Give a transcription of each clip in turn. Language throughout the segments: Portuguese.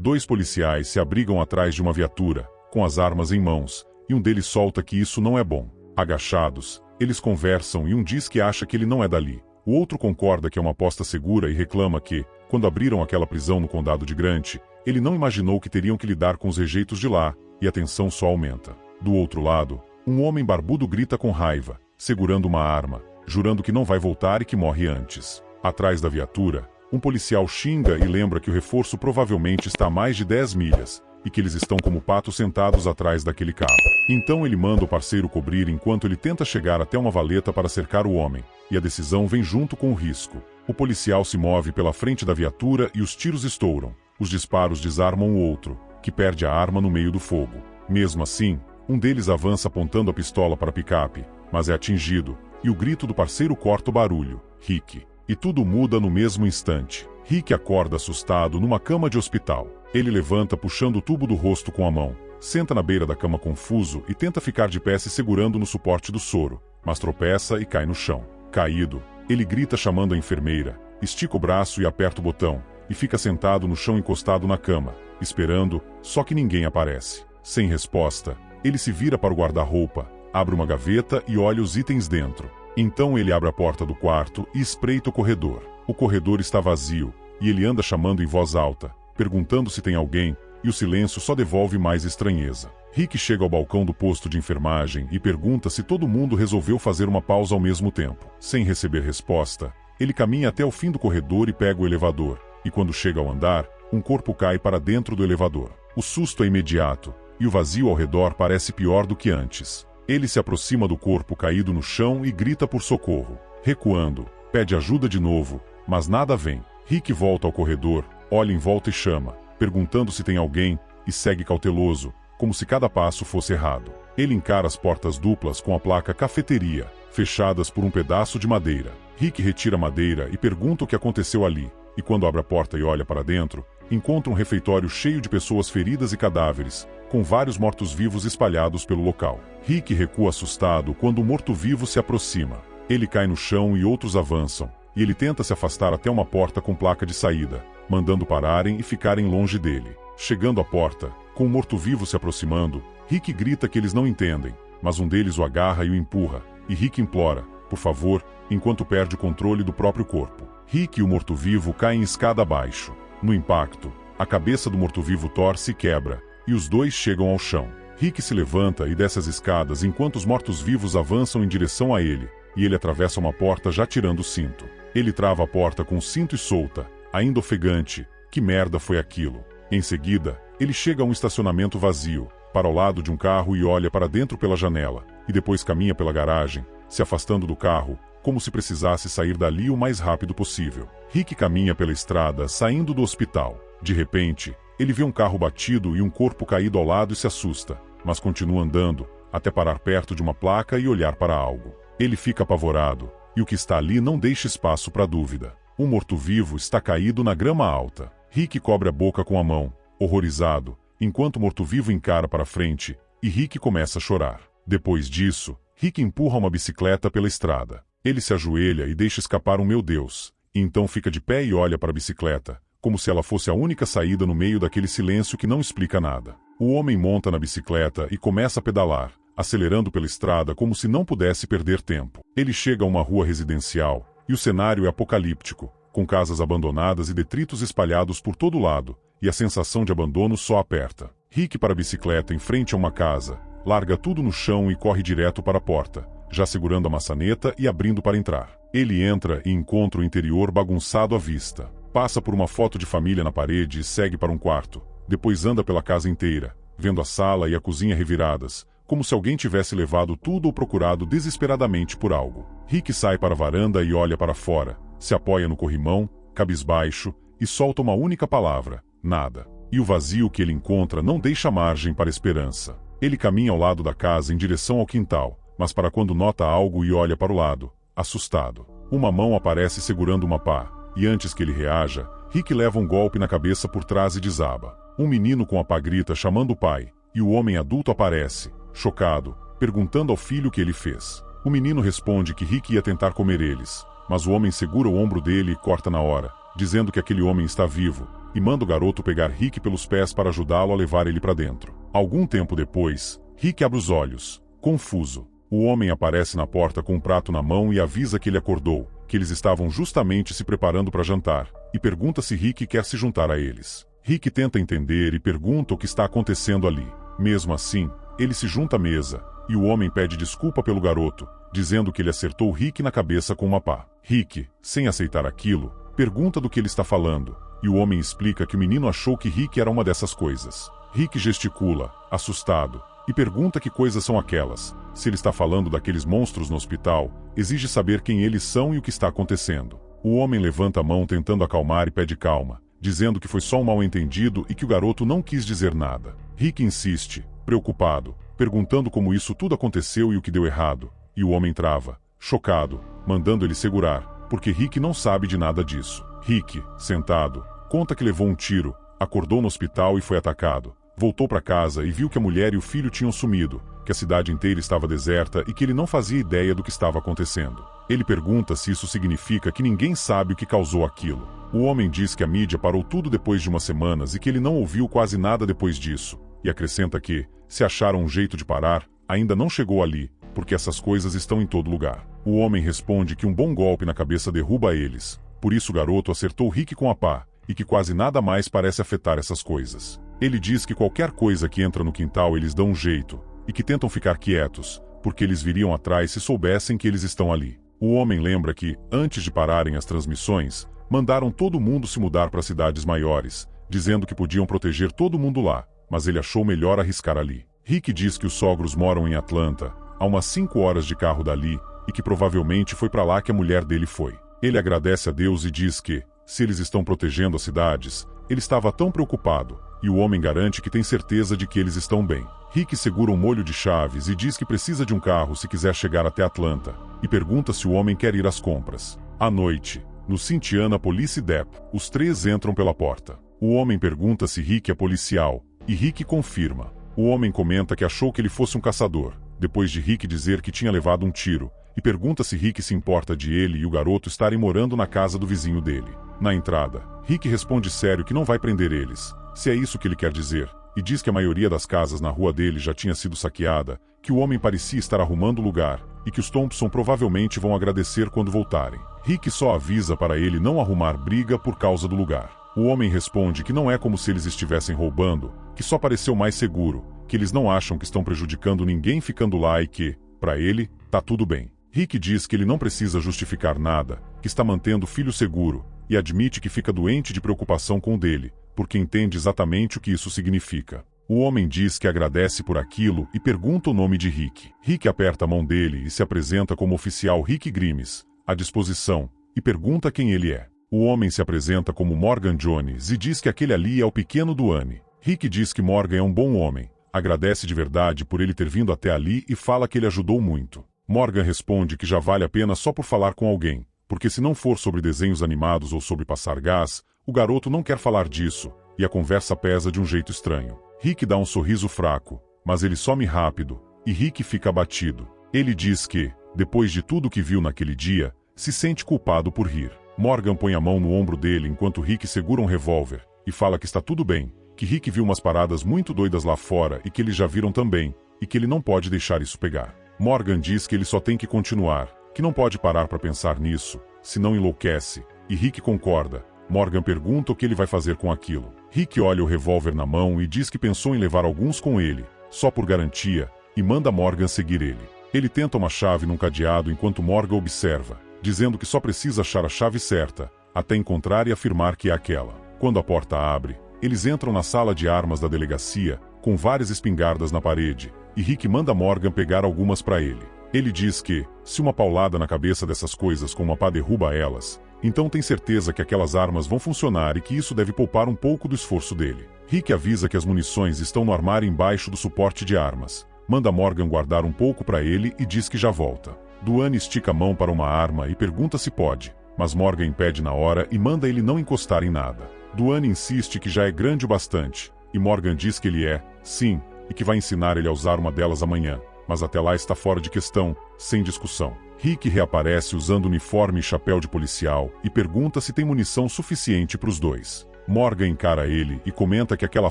Dois policiais se abrigam atrás de uma viatura, com as armas em mãos, e um deles solta que isso não é bom. Agachados, eles conversam e um diz que acha que ele não é dali. O outro concorda que é uma aposta segura e reclama que, quando abriram aquela prisão no condado de Grant, ele não imaginou que teriam que lidar com os rejeitos de lá, e a tensão só aumenta. Do outro lado, um homem barbudo grita com raiva, segurando uma arma, jurando que não vai voltar e que morre antes. Atrás da viatura, um policial xinga e lembra que o reforço provavelmente está a mais de 10 milhas, e que eles estão como patos sentados atrás daquele carro. Então ele manda o parceiro cobrir enquanto ele tenta chegar até uma valeta para cercar o homem, e a decisão vem junto com o risco. O policial se move pela frente da viatura e os tiros estouram. Os disparos desarmam o outro, que perde a arma no meio do fogo. Mesmo assim, um deles avança apontando a pistola para a picape, mas é atingido, e o grito do parceiro corta o barulho. Rick. E tudo muda no mesmo instante. Rick acorda assustado numa cama de hospital. Ele levanta puxando o tubo do rosto com a mão, senta na beira da cama confuso e tenta ficar de pé se segurando no suporte do soro, mas tropeça e cai no chão. Caído, ele grita chamando a enfermeira, estica o braço e aperta o botão, e fica sentado no chão encostado na cama, esperando, só que ninguém aparece. Sem resposta, ele se vira para o guarda-roupa, abre uma gaveta e olha os itens dentro. Então ele abre a porta do quarto e espreita o corredor. O corredor está vazio, e ele anda chamando em voz alta, perguntando se tem alguém, e o silêncio só devolve mais estranheza. Rick chega ao balcão do posto de enfermagem e pergunta se todo mundo resolveu fazer uma pausa ao mesmo tempo. Sem receber resposta, ele caminha até o fim do corredor e pega o elevador, e quando chega ao andar, um corpo cai para dentro do elevador. O susto é imediato, e o vazio ao redor parece pior do que antes. Ele se aproxima do corpo caído no chão e grita por socorro. Recuando, pede ajuda de novo, mas nada vem. Rick volta ao corredor, olha em volta e chama, perguntando se tem alguém, e segue cauteloso, como se cada passo fosse errado. Ele encara as portas duplas com a placa cafeteria, fechadas por um pedaço de madeira. Rick retira a madeira e pergunta o que aconteceu ali, e quando abre a porta e olha para dentro, encontra um refeitório cheio de pessoas feridas e cadáveres, com vários mortos-vivos espalhados pelo local. Rick recua assustado quando o morto-vivo se aproxima. Ele cai no chão e outros avançam, e ele tenta se afastar até uma porta com placa de saída, mandando pararem e ficarem longe dele. Chegando à porta, com o morto-vivo se aproximando, Rick grita que eles não entendem, mas um deles o agarra e o empurra, e Rick implora, por favor, enquanto perde o controle do próprio corpo. Rick e o morto-vivo caem escada abaixo. No impacto, a cabeça do morto-vivo torce e quebra, e os dois chegam ao chão. Rick se levanta e desce as escadas enquanto os mortos-vivos avançam em direção a ele, e ele atravessa uma porta já tirando o cinto. Ele trava a porta com o cinto e solta, ainda ofegante. Que merda foi aquilo? Em seguida, ele chega a um estacionamento vazio, para o lado de um carro e olha para dentro pela janela, e depois caminha pela garagem, se afastando do carro, como se precisasse sair dali o mais rápido possível. Rick caminha pela estrada, saindo do hospital. De repente, ele vê um carro batido e um corpo caído ao lado e se assusta, mas continua andando, até parar perto de uma placa e olhar para algo. Ele fica apavorado, e o que está ali não deixa espaço para dúvida. Um morto-vivo está caído na grama alta. Rick cobre a boca com a mão, horrorizado, enquanto o morto-vivo encara para frente, e Rick começa a chorar. Depois disso, Rick empurra uma bicicleta pela estrada. Ele se ajoelha e deixa escapar um "meu Deus", e então fica de pé e olha para a bicicleta, como se ela fosse a única saída no meio daquele silêncio que não explica nada. O homem monta na bicicleta e começa a pedalar, acelerando pela estrada como se não pudesse perder tempo. Ele chega a uma rua residencial, e o cenário é apocalíptico, com casas abandonadas e detritos espalhados por todo lado, e a sensação de abandono só aperta. Rick para a bicicleta em frente a uma casa, larga tudo no chão e corre direto para a porta, já segurando a maçaneta e abrindo para entrar. Ele entra e encontra o interior bagunçado à vista. Passa por uma foto de família na parede e segue para um quarto. Depois anda pela casa inteira, vendo a sala e a cozinha reviradas, como se alguém tivesse levado tudo ou procurado desesperadamente por algo. Rick sai para a varanda e olha para fora, se apoia no corrimão, cabisbaixo, e solta uma única palavra: nada. E o vazio que ele encontra não deixa margem para esperança. Ele caminha ao lado da casa em direção ao quintal, mas para quando nota algo e olha para o lado, assustado. Uma mão aparece segurando uma pá, e antes que ele reaja, Rick leva um golpe na cabeça por trás e desaba. Um menino com a pá grita chamando o pai, e o homem adulto aparece, chocado, perguntando ao filho o que ele fez. O menino responde que Rick ia tentar comer eles, mas o homem segura o ombro dele e corta na hora, dizendo que aquele homem está vivo, e manda o garoto pegar Rick pelos pés para ajudá-lo a levar ele para dentro. Algum tempo depois, Rick abre os olhos, confuso. O homem aparece na porta com um prato na mão e avisa que ele acordou, que eles estavam justamente se preparando para jantar, e pergunta se Rick quer se juntar a eles. Rick tenta entender e pergunta o que está acontecendo ali. Mesmo assim, ele se junta à mesa, e o homem pede desculpa pelo garoto, dizendo que ele acertou Rick na cabeça com uma pá. Rick, sem aceitar aquilo, pergunta do que ele está falando, e o homem explica que o menino achou que Rick era uma dessas coisas. Rick gesticula, assustado, e pergunta que coisas são aquelas. Se ele está falando daqueles monstros no hospital, exige saber quem eles são e o que está acontecendo. O homem levanta a mão tentando acalmar e pede calma, dizendo que foi só um mal-entendido e que o garoto não quis dizer nada. Rick insiste, preocupado, perguntando como isso tudo aconteceu e o que deu errado, e o homem trava, chocado, mandando ele segurar, porque Rick não sabe de nada disso. Rick, sentado, conta que levou um tiro, acordou no hospital e foi atacado. Voltou para casa e viu que a mulher e o filho tinham sumido, que a cidade inteira estava deserta e que ele não fazia ideia do que estava acontecendo. Ele pergunta se isso significa que ninguém sabe o que causou aquilo. O homem diz que a mídia parou tudo depois de umas semanas e que ele não ouviu quase nada depois disso, e acrescenta que, se acharam um jeito de parar, ainda não chegou ali, porque essas coisas estão em todo lugar. O homem responde que um bom golpe na cabeça derruba eles, por isso o garoto acertou Rick com a pá, e que quase nada mais parece afetar essas coisas. Ele diz que qualquer coisa que entra no quintal eles dão um jeito, e que tentam ficar quietos, porque eles viriam atrás se soubessem que eles estão ali. O homem lembra que, antes de pararem as transmissões, mandaram todo mundo se mudar para cidades maiores, dizendo que podiam proteger todo mundo lá, mas ele achou melhor arriscar ali. Rick diz que os sogros moram em Atlanta, a umas 5 horas de carro dali, e que provavelmente foi para lá que a mulher dele foi. Ele agradece a Deus e diz que, se eles estão protegendo as cidades, ele estava tão preocupado, e o homem garante que tem certeza de que eles estão bem. Rick segura um molho de chaves e diz que precisa de um carro se quiser chegar até Atlanta, e pergunta se o homem quer ir às compras. À noite, no Cynthiana Police Depot, os três entram pela porta. O homem pergunta se Rick é policial, e Rick confirma. O homem comenta que achou que ele fosse um caçador, depois de Rick dizer que tinha levado um tiro, e pergunta se Rick se importa de ele e o garoto estarem morando na casa do vizinho dele. Na entrada, Rick responde sério que não vai prender eles, se é isso que ele quer dizer, e diz que a maioria das casas na rua dele já tinha sido saqueada, que o homem parecia estar arrumando o lugar, e que os Thompson provavelmente vão agradecer quando voltarem. Rick só avisa para ele não arrumar briga por causa do lugar. O homem responde que não é como se eles estivessem roubando, que só pareceu mais seguro, que eles não acham que estão prejudicando ninguém ficando lá e que, para ele, tá tudo bem. Rick diz que ele não precisa justificar nada, que está mantendo o filho seguro, e admite que fica doente de preocupação com o dele, porque entende exatamente o que isso significa. O homem diz que agradece por aquilo e pergunta o nome de Rick. Rick aperta a mão dele e se apresenta como oficial Rick Grimes, à disposição, e pergunta quem ele é. O homem se apresenta como Morgan Jones e diz que aquele ali é o pequeno Duane. Rick diz que Morgan é um bom homem, agradece de verdade por ele ter vindo até ali e fala que ele ajudou muito. Morgan responde que já vale a pena só por falar com alguém, porque se não for sobre desenhos animados ou sobre passar gás, o garoto não quer falar disso, e a conversa pesa de um jeito estranho. Rick dá um sorriso fraco, mas ele some rápido, e Rick fica abatido. Ele diz que, depois de tudo que viu naquele dia, se sente culpado por rir. Morgan põe a mão no ombro dele enquanto Rick segura um revólver, e fala que está tudo bem, que Rick viu umas paradas muito doidas lá fora e que eles já viram também, e que ele não pode deixar isso pegar. Morgan diz que ele só tem que continuar, que não pode parar para pensar nisso, senão enlouquece, e Rick concorda. Morgan pergunta o que ele vai fazer com aquilo. Rick olha o revólver na mão e diz que pensou em levar alguns com ele, só por garantia, e manda Morgan seguir ele. Ele tenta uma chave num cadeado enquanto Morgan observa, dizendo que só precisa achar a chave certa, até encontrar e afirmar que é aquela. Quando a porta abre, eles entram na sala de armas da delegacia, com várias espingardas na parede, e Rick manda Morgan pegar algumas para ele. Ele diz que, se uma paulada na cabeça dessas coisas com uma pá derruba elas, então tem certeza que aquelas armas vão funcionar e que isso deve poupar um pouco do esforço dele. Rick avisa que as munições estão no armário embaixo do suporte de armas. Manda Morgan guardar um pouco para ele e diz que já volta. Duane estica a mão para uma arma e pergunta se pode, mas Morgan impede na hora e manda ele não encostar em nada. Duane insiste que já é grande o bastante, e Morgan diz que ele é, sim, e que vai ensinar ele a usar uma delas amanhã, mas até lá está fora de questão, sem discussão. Rick reaparece usando uniforme e chapéu de policial e pergunta se tem munição suficiente para os dois. Morgan encara ele e comenta que aquela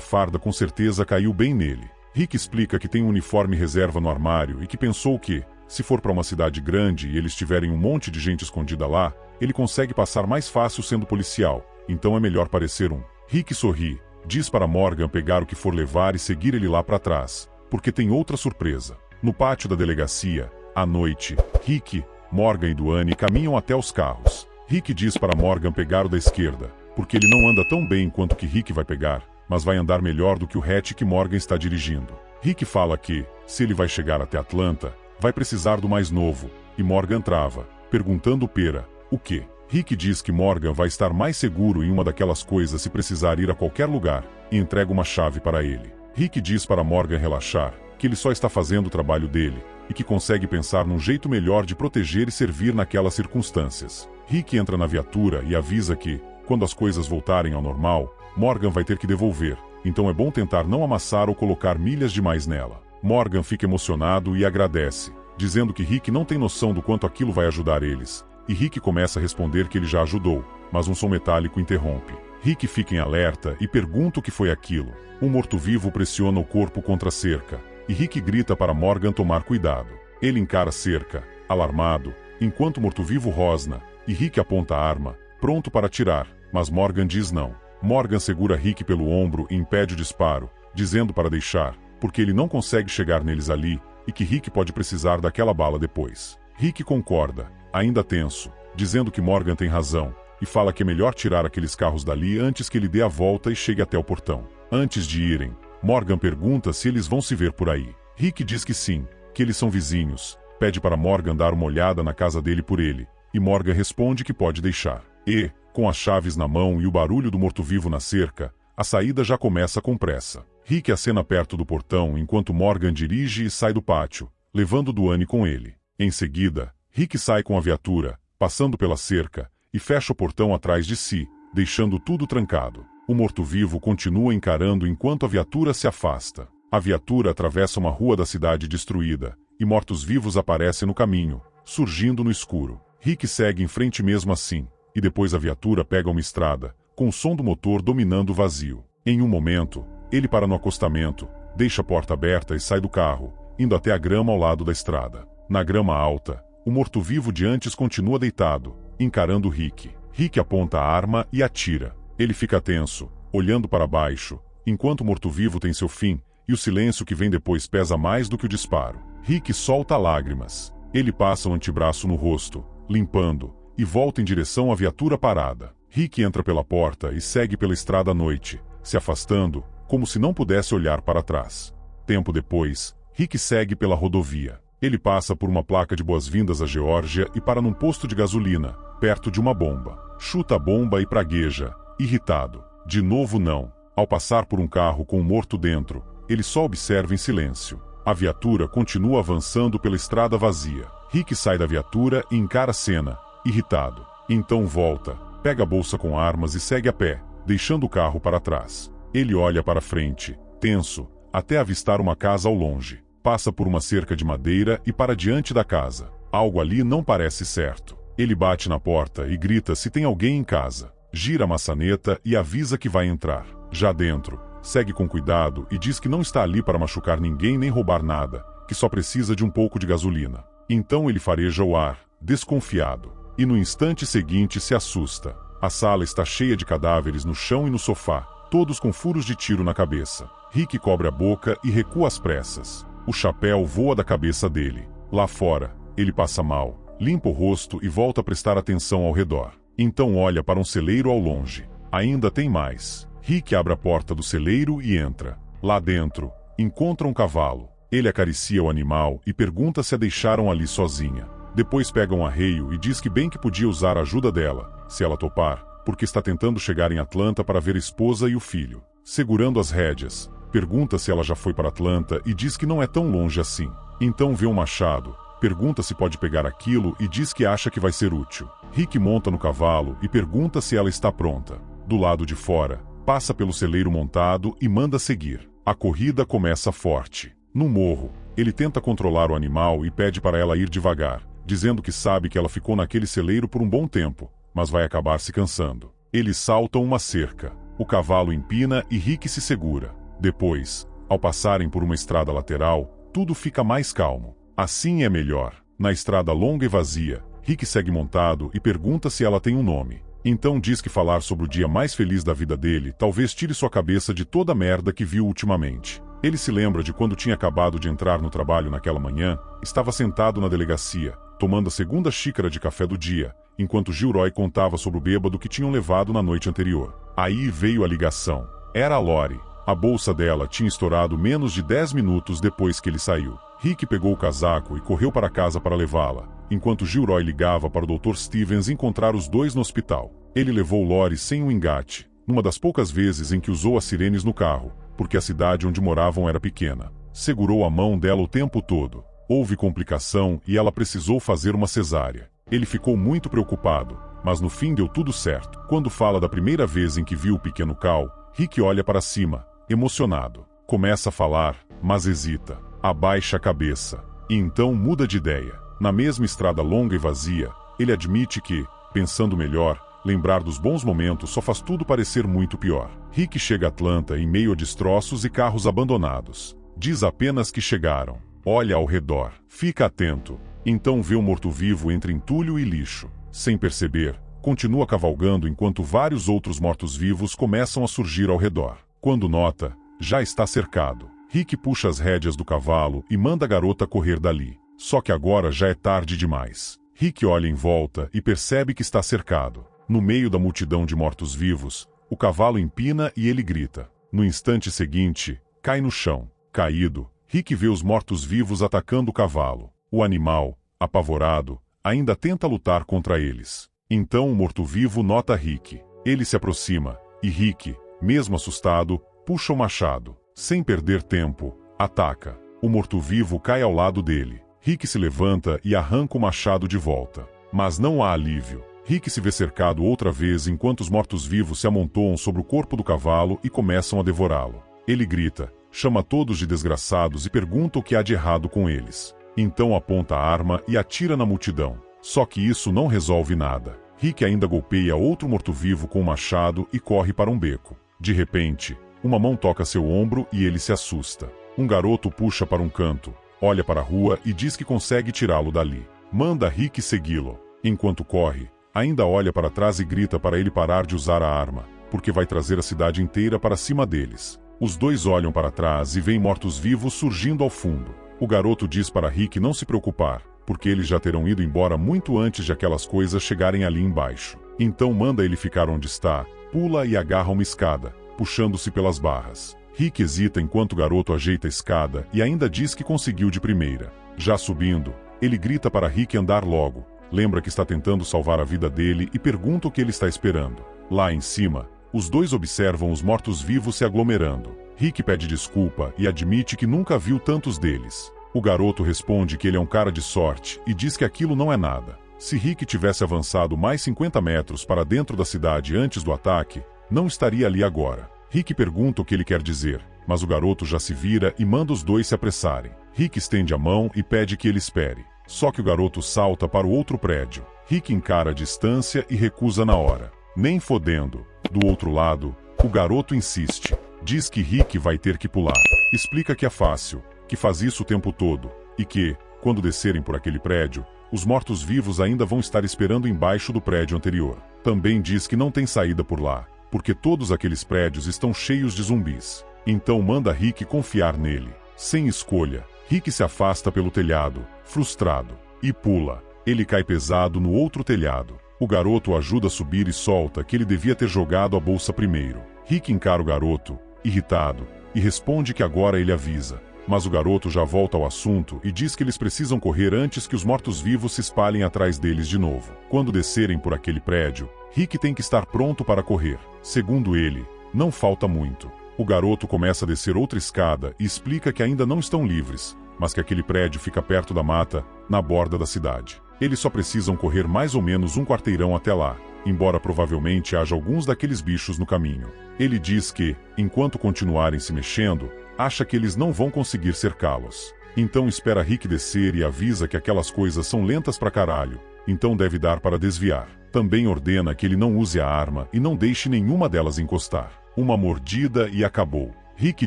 farda com certeza caiu bem nele. Rick explica que tem um uniforme reserva no armário e que pensou que, se for para uma cidade grande e eles tiverem um monte de gente escondida lá, ele consegue passar mais fácil sendo policial, então é melhor parecer um. Rick sorri, diz para Morgan pegar o que for levar e seguir ele lá para trás, porque tem outra surpresa. No pátio da delegacia, à noite, Rick, Morgan e Duane caminham até os carros. Rick diz para Morgan pegar o da esquerda, porque ele não anda tão bem quanto que Rick vai pegar, mas vai andar melhor do que o hatch que Morgan está dirigindo. Rick fala que, se ele vai chegar até Atlanta, vai precisar do mais novo, e Morgan trava, perguntando Pera, o quê? Rick diz que Morgan vai estar mais seguro em uma daquelas coisas se precisar ir a qualquer lugar, e entrega uma chave para ele. Rick diz para Morgan relaxar, que ele só está fazendo o trabalho dele, e que consegue pensar num jeito melhor de proteger e servir naquelas circunstâncias. Rick entra na viatura e avisa que, quando as coisas voltarem ao normal, Morgan vai ter que devolver, então é bom tentar não amassar ou colocar milhas demais nela. Morgan fica emocionado e agradece, dizendo que Rick não tem noção do quanto aquilo vai ajudar eles, e Rick começa a responder que ele já ajudou, mas um som metálico interrompe. Rick fica em alerta e pergunta o que foi aquilo. Um morto-vivo pressiona o corpo contra a cerca, e Rick grita para Morgan tomar cuidado. Ele encara a cerca, alarmado, enquanto o morto-vivo rosna, e Rick aponta a arma, pronto para atirar, mas Morgan diz não. Morgan segura Rick pelo ombro e impede o disparo, dizendo para deixar, porque ele não consegue chegar neles ali, e que Rick pode precisar daquela bala depois. Rick concorda, ainda tenso, dizendo que Morgan tem razão, e fala que é melhor tirar aqueles carros dali antes que ele dê a volta e chegue até o portão. Antes de irem, Morgan pergunta se eles vão se ver por aí. Rick diz que sim, que eles são vizinhos, pede para Morgan dar uma olhada na casa dele por ele, e Morgan responde que pode deixar. E, com as chaves na mão e o barulho do morto-vivo na cerca, a saída já começa com pressa. Rick acena perto do portão enquanto Morgan dirige e sai do pátio, levando Duane com ele. Em seguida, Rick sai com a viatura, passando pela cerca, e fecha o portão atrás de si, deixando tudo trancado. O morto-vivo continua encarando enquanto a viatura se afasta. A viatura atravessa uma rua da cidade destruída, e mortos-vivos aparecem no caminho, surgindo no escuro. Rick segue em frente mesmo assim, e depois a viatura pega uma estrada, com o som do motor dominando o vazio. Em um momento, ele para no acostamento, deixa a porta aberta e sai do carro, indo até a grama ao lado da estrada. Na grama alta, o morto-vivo de antes continua deitado, encarando Rick. Rick aponta a arma e atira. Ele fica tenso, olhando para baixo, enquanto o morto-vivo tem seu fim, e o silêncio que vem depois pesa mais do que o disparo. Rick solta lágrimas. Ele passa o antebraço no rosto, limpando, e volta em direção à viatura parada. Rick entra pela porta e segue pela estrada à noite, se afastando, como se não pudesse olhar para trás. Tempo depois, Rick segue pela rodovia. Ele passa por uma placa de boas-vindas à Geórgia e para num posto de gasolina, perto de uma bomba. Chuta a bomba e pragueja, irritado. De novo não. Ao passar por um carro com um morto dentro, ele só observa em silêncio. A viatura continua avançando pela estrada vazia. Rick sai da viatura e encara a cena, irritado. Então volta, pega a bolsa com armas e segue a pé, deixando o carro para trás. Ele olha para frente, tenso, até avistar uma casa ao longe. Passa por uma cerca de madeira e para diante da casa. Algo ali não parece certo. Ele bate na porta e grita se tem alguém em casa. Gira a maçaneta e avisa que vai entrar. Já dentro, segue com cuidado e diz que não está ali para machucar ninguém nem roubar nada, que só precisa de um pouco de gasolina. Então ele fareja o ar, desconfiado, e no instante seguinte se assusta. A sala está cheia de cadáveres no chão e no sofá, todos com furos de tiro na cabeça. Rick cobre a boca e recua às pressas. O chapéu voa da cabeça dele. Lá fora, ele passa mal, limpa o rosto e volta a prestar atenção ao redor. Então olha para um celeiro ao longe. Ainda tem mais. Rick abre a porta do celeiro e entra. Lá dentro, encontra um cavalo. Ele acaricia o animal e pergunta se a deixaram ali sozinha. Depois pega um arreio e diz que bem que podia usar a ajuda dela, se ela topar, porque está tentando chegar em Atlanta para ver a esposa e o filho. Segurando as rédeas, pergunta se ela já foi para Atlanta e diz que não é tão longe assim. Então vê um machado, pergunta se pode pegar aquilo e diz que acha que vai ser útil. Rick monta no cavalo e pergunta se ela está pronta. Do lado de fora, passa pelo celeiro montado e manda seguir. A corrida começa forte. No morro, ele tenta controlar o animal e pede para ela ir devagar, dizendo que sabe que ela ficou naquele celeiro por um bom tempo, mas vai acabar se cansando. Eles saltam uma cerca. O cavalo empina e Rick se segura. Depois, ao passarem por uma estrada lateral, tudo fica mais calmo. Assim é melhor. Na estrada longa e vazia, Rick segue montado e pergunta se ela tem um nome. Então diz que falar sobre o dia mais feliz da vida dele talvez tire sua cabeça de toda a merda que viu ultimamente. Ele se lembra de quando tinha acabado de entrar no trabalho naquela manhã, estava sentado na delegacia, tomando a segunda xícara de café do dia, enquanto Gilroy contava sobre o bêbado que tinham levado na noite anterior. Aí veio a ligação. Era a Lori. A bolsa dela tinha estourado menos de 10 minutos depois que ele saiu. Rick pegou o casaco e correu para casa para levá-la, enquanto Gilroy ligava para o Dr. Stevens encontrar os dois no hospital. Ele levou Lori sem um engate, numa das poucas vezes em que usou as sirenes no carro, porque a cidade onde moravam era pequena. Segurou a mão dela o tempo todo. Houve complicação e ela precisou fazer uma cesárea. Ele ficou muito preocupado, mas no fim deu tudo certo. Quando fala da primeira vez em que viu o pequeno Cal, Rick olha para cima, emocionado. Começa a falar, mas hesita. Abaixa a cabeça. E então muda de ideia. Na mesma estrada longa e vazia, ele admite que, pensando melhor, lembrar dos bons momentos só faz tudo parecer muito pior. Rick chega a Atlanta em meio a destroços e carros abandonados. Diz apenas que chegaram. Olha ao redor. Fica atento. Então vê um morto-vivo entre entulho e lixo. Sem perceber, continua cavalgando enquanto vários outros mortos-vivos começam a surgir ao redor. Quando nota, já está cercado. Rick puxa as rédeas do cavalo e manda a garota correr dali. Só que agora já é tarde demais. Rick olha em volta e percebe que está cercado. No meio da multidão de mortos-vivos, o cavalo empina e ele grita. No instante seguinte, cai no chão. Caído, Rick vê os mortos-vivos atacando o cavalo. O animal, apavorado, ainda tenta lutar contra eles. Então o morto-vivo nota Rick. Ele se aproxima, e Rick, mesmo assustado, puxa o machado. Sem perder tempo, ataca. O morto-vivo cai ao lado dele. Rick se levanta e arranca o machado de volta. Mas não há alívio. Rick se vê cercado outra vez enquanto os mortos-vivos se amontoam sobre o corpo do cavalo e começam a devorá-lo. Ele grita, chama todos de desgraçados e pergunta o que há de errado com eles. Então aponta a arma e atira na multidão. Só que isso não resolve nada. Rick ainda golpeia outro morto-vivo com o machado e corre para um beco. De repente, uma mão toca seu ombro e ele se assusta. Um garoto puxa para um canto, olha para a rua e diz que consegue tirá-lo dali. Manda Rick segui-lo. Enquanto corre, ainda olha para trás e grita para ele parar de usar a arma, porque vai trazer a cidade inteira para cima deles. Os dois olham para trás e veem mortos-vivos surgindo ao fundo. O garoto diz para Rick não se preocupar, porque eles já terão ido embora muito antes de aquelas coisas chegarem ali embaixo. Então manda ele ficar onde está, pula e agarra uma escada, puxando-se pelas barras. Rick hesita enquanto o garoto ajeita a escada e ainda diz que conseguiu de primeira. Já subindo, ele grita para Rick andar logo, lembra que está tentando salvar a vida dele e pergunta o que ele está esperando. Lá em cima, os dois observam os mortos-vivos se aglomerando. Rick pede desculpa e admite que nunca viu tantos deles. O garoto responde que ele é um cara de sorte e diz que aquilo não é nada. Se Rick tivesse avançado mais 50 metros para dentro da cidade antes do ataque, não estaria ali agora. Rick pergunta o que ele quer dizer, mas o garoto já se vira e manda os dois se apressarem. Rick estende a mão e pede que ele espere. Só que o garoto salta para o outro prédio. Rick encara a distância e recusa na hora. Nem fodendo. Do outro lado, o garoto insiste. Diz que Rick vai ter que pular. Explica que é fácil, que faz isso o tempo todo, e que, quando descerem por aquele prédio, os mortos-vivos ainda vão estar esperando embaixo do prédio anterior. Também diz que não tem saída por lá, porque todos aqueles prédios estão cheios de zumbis. Então manda Rick confiar nele. Sem escolha, Rick se afasta pelo telhado, frustrado, e pula. Ele cai pesado no outro telhado. O garoto o ajuda a subir e solta que ele devia ter jogado a bolsa primeiro. Rick encara o garoto, irritado, e responde que agora ele avisa. Mas o garoto já volta ao assunto e diz que eles precisam correr antes que os mortos-vivos se espalhem atrás deles de novo. Quando descerem por aquele prédio, Rick tem que estar pronto para correr. Segundo ele, não falta muito. O garoto começa a descer outra escada e explica que ainda não estão livres, mas que aquele prédio fica perto da mata, na borda da cidade. Eles só precisam correr mais ou menos um quarteirão até lá, embora provavelmente haja alguns daqueles bichos no caminho. Ele diz que, enquanto continuarem se mexendo, acha que eles não vão conseguir cercá-los. Então espera Rick descer e avisa que aquelas coisas são lentas pra caralho, então deve dar para desviar. Também ordena que ele não use a arma e não deixe nenhuma delas encostar. Uma mordida e acabou. Rick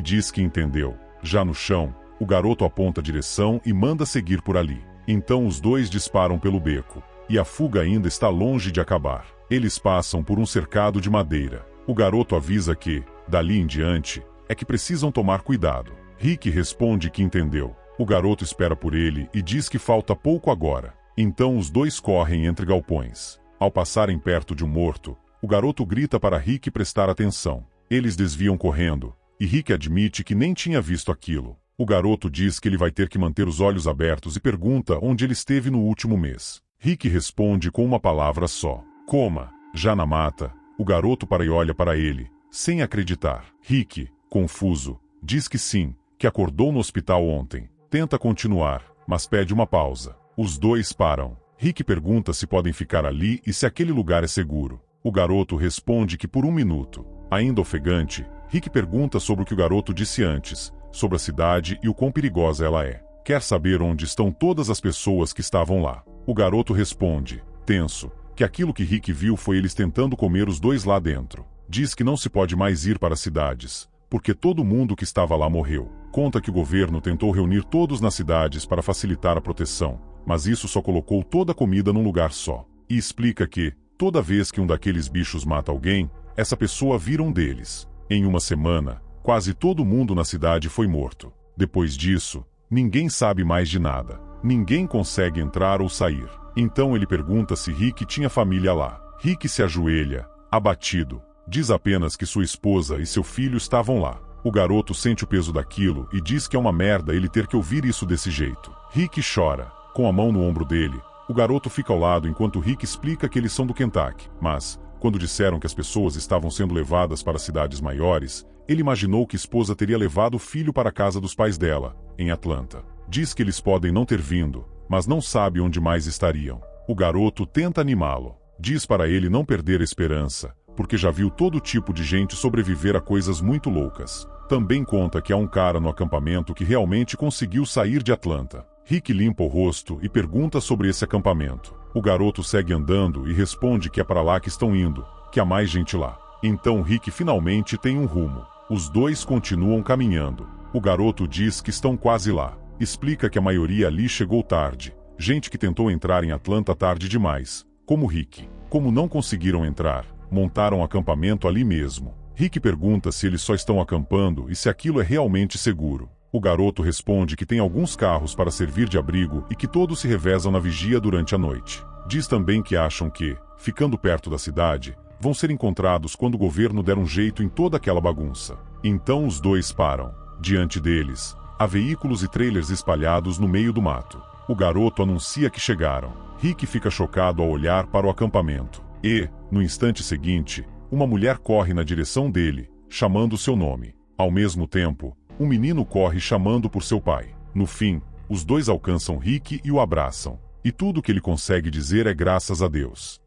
diz que entendeu. Já no chão, o garoto aponta a direção e manda seguir por ali. Então os dois disparam pelo beco. E a fuga ainda está longe de acabar. Eles passam por um cercado de madeira. O garoto avisa que, dali em diante, é que precisam tomar cuidado. Rick responde que entendeu. O garoto espera por ele e diz que falta pouco agora. Então os dois correm entre galpões. Ao passarem perto de um morto, o garoto grita para Rick prestar atenção. Eles desviam correndo, e Rick admite que nem tinha visto aquilo. O garoto diz que ele vai ter que manter os olhos abertos e pergunta onde ele esteve no último mês. Rick responde com uma palavra só: coma. Já na mata, o garoto para e olha para ele, sem acreditar. Rick, confuso, diz que sim, que acordou no hospital ontem. Tenta continuar, mas pede uma pausa. Os dois param. Rick pergunta se podem ficar ali e se aquele lugar é seguro. O garoto responde que por um minuto. Ainda ofegante, Rick pergunta sobre o que o garoto disse antes, sobre a cidade e o quão perigosa ela é. Quer saber onde estão todas as pessoas que estavam lá. O garoto responde, tenso, que aquilo que Rick viu foi eles tentando comer os dois lá dentro. Diz que não se pode mais ir para as cidades, porque todo mundo que estava lá morreu. Conta que o governo tentou reunir todos nas cidades para facilitar a proteção, mas isso só colocou toda a comida num lugar só. E explica que, toda vez que um daqueles bichos mata alguém, essa pessoa vira um deles. Em uma semana, quase todo mundo na cidade foi morto. Depois disso, ninguém sabe mais de nada. Ninguém consegue entrar ou sair. Então ele pergunta se Rick tinha família lá. Rick se ajoelha, abatido. Diz apenas que sua esposa e seu filho estavam lá. O garoto sente o peso daquilo e diz que é uma merda ele ter que ouvir isso desse jeito. Rick chora. Com a mão no ombro dele, o garoto fica ao lado enquanto Rick explica que eles são do Kentucky. Mas, quando disseram que as pessoas estavam sendo levadas para cidades maiores, ele imaginou que a esposa teria levado o filho para a casa dos pais dela, em Atlanta. Diz que eles podem não ter vindo, mas não sabe onde mais estariam. O garoto tenta animá-lo. Diz para ele não perder a esperança, porque já viu todo tipo de gente sobreviver a coisas muito loucas. Também conta que há um cara no acampamento que realmente conseguiu sair de Atlanta. Rick limpa o rosto e pergunta sobre esse acampamento. O garoto segue andando e responde que é para lá que estão indo, que há mais gente lá. Então Rick finalmente tem um rumo. Os dois continuam caminhando. O garoto diz que estão quase lá. Explica que a maioria ali chegou tarde. Gente que tentou entrar em Atlanta tarde demais, como Rick. Como não conseguiram entrar, montaram acampamento ali mesmo. Rick pergunta se eles só estão acampando e se aquilo é realmente seguro. O garoto responde que tem alguns carros para servir de abrigo e que todos se revezam na vigia durante a noite. Diz também que acham que, ficando perto da cidade, vão ser encontrados quando o governo der um jeito em toda aquela bagunça. Então os dois param. Diante deles, há veículos e trailers espalhados no meio do mato. O garoto anuncia que chegaram. Rick fica chocado ao olhar para o acampamento. E, no instante seguinte, uma mulher corre na direção dele, chamando seu nome. Ao mesmo tempo, um menino corre chamando por seu pai. No fim, os dois alcançam Rick e o abraçam. E tudo que ele consegue dizer é graças a Deus.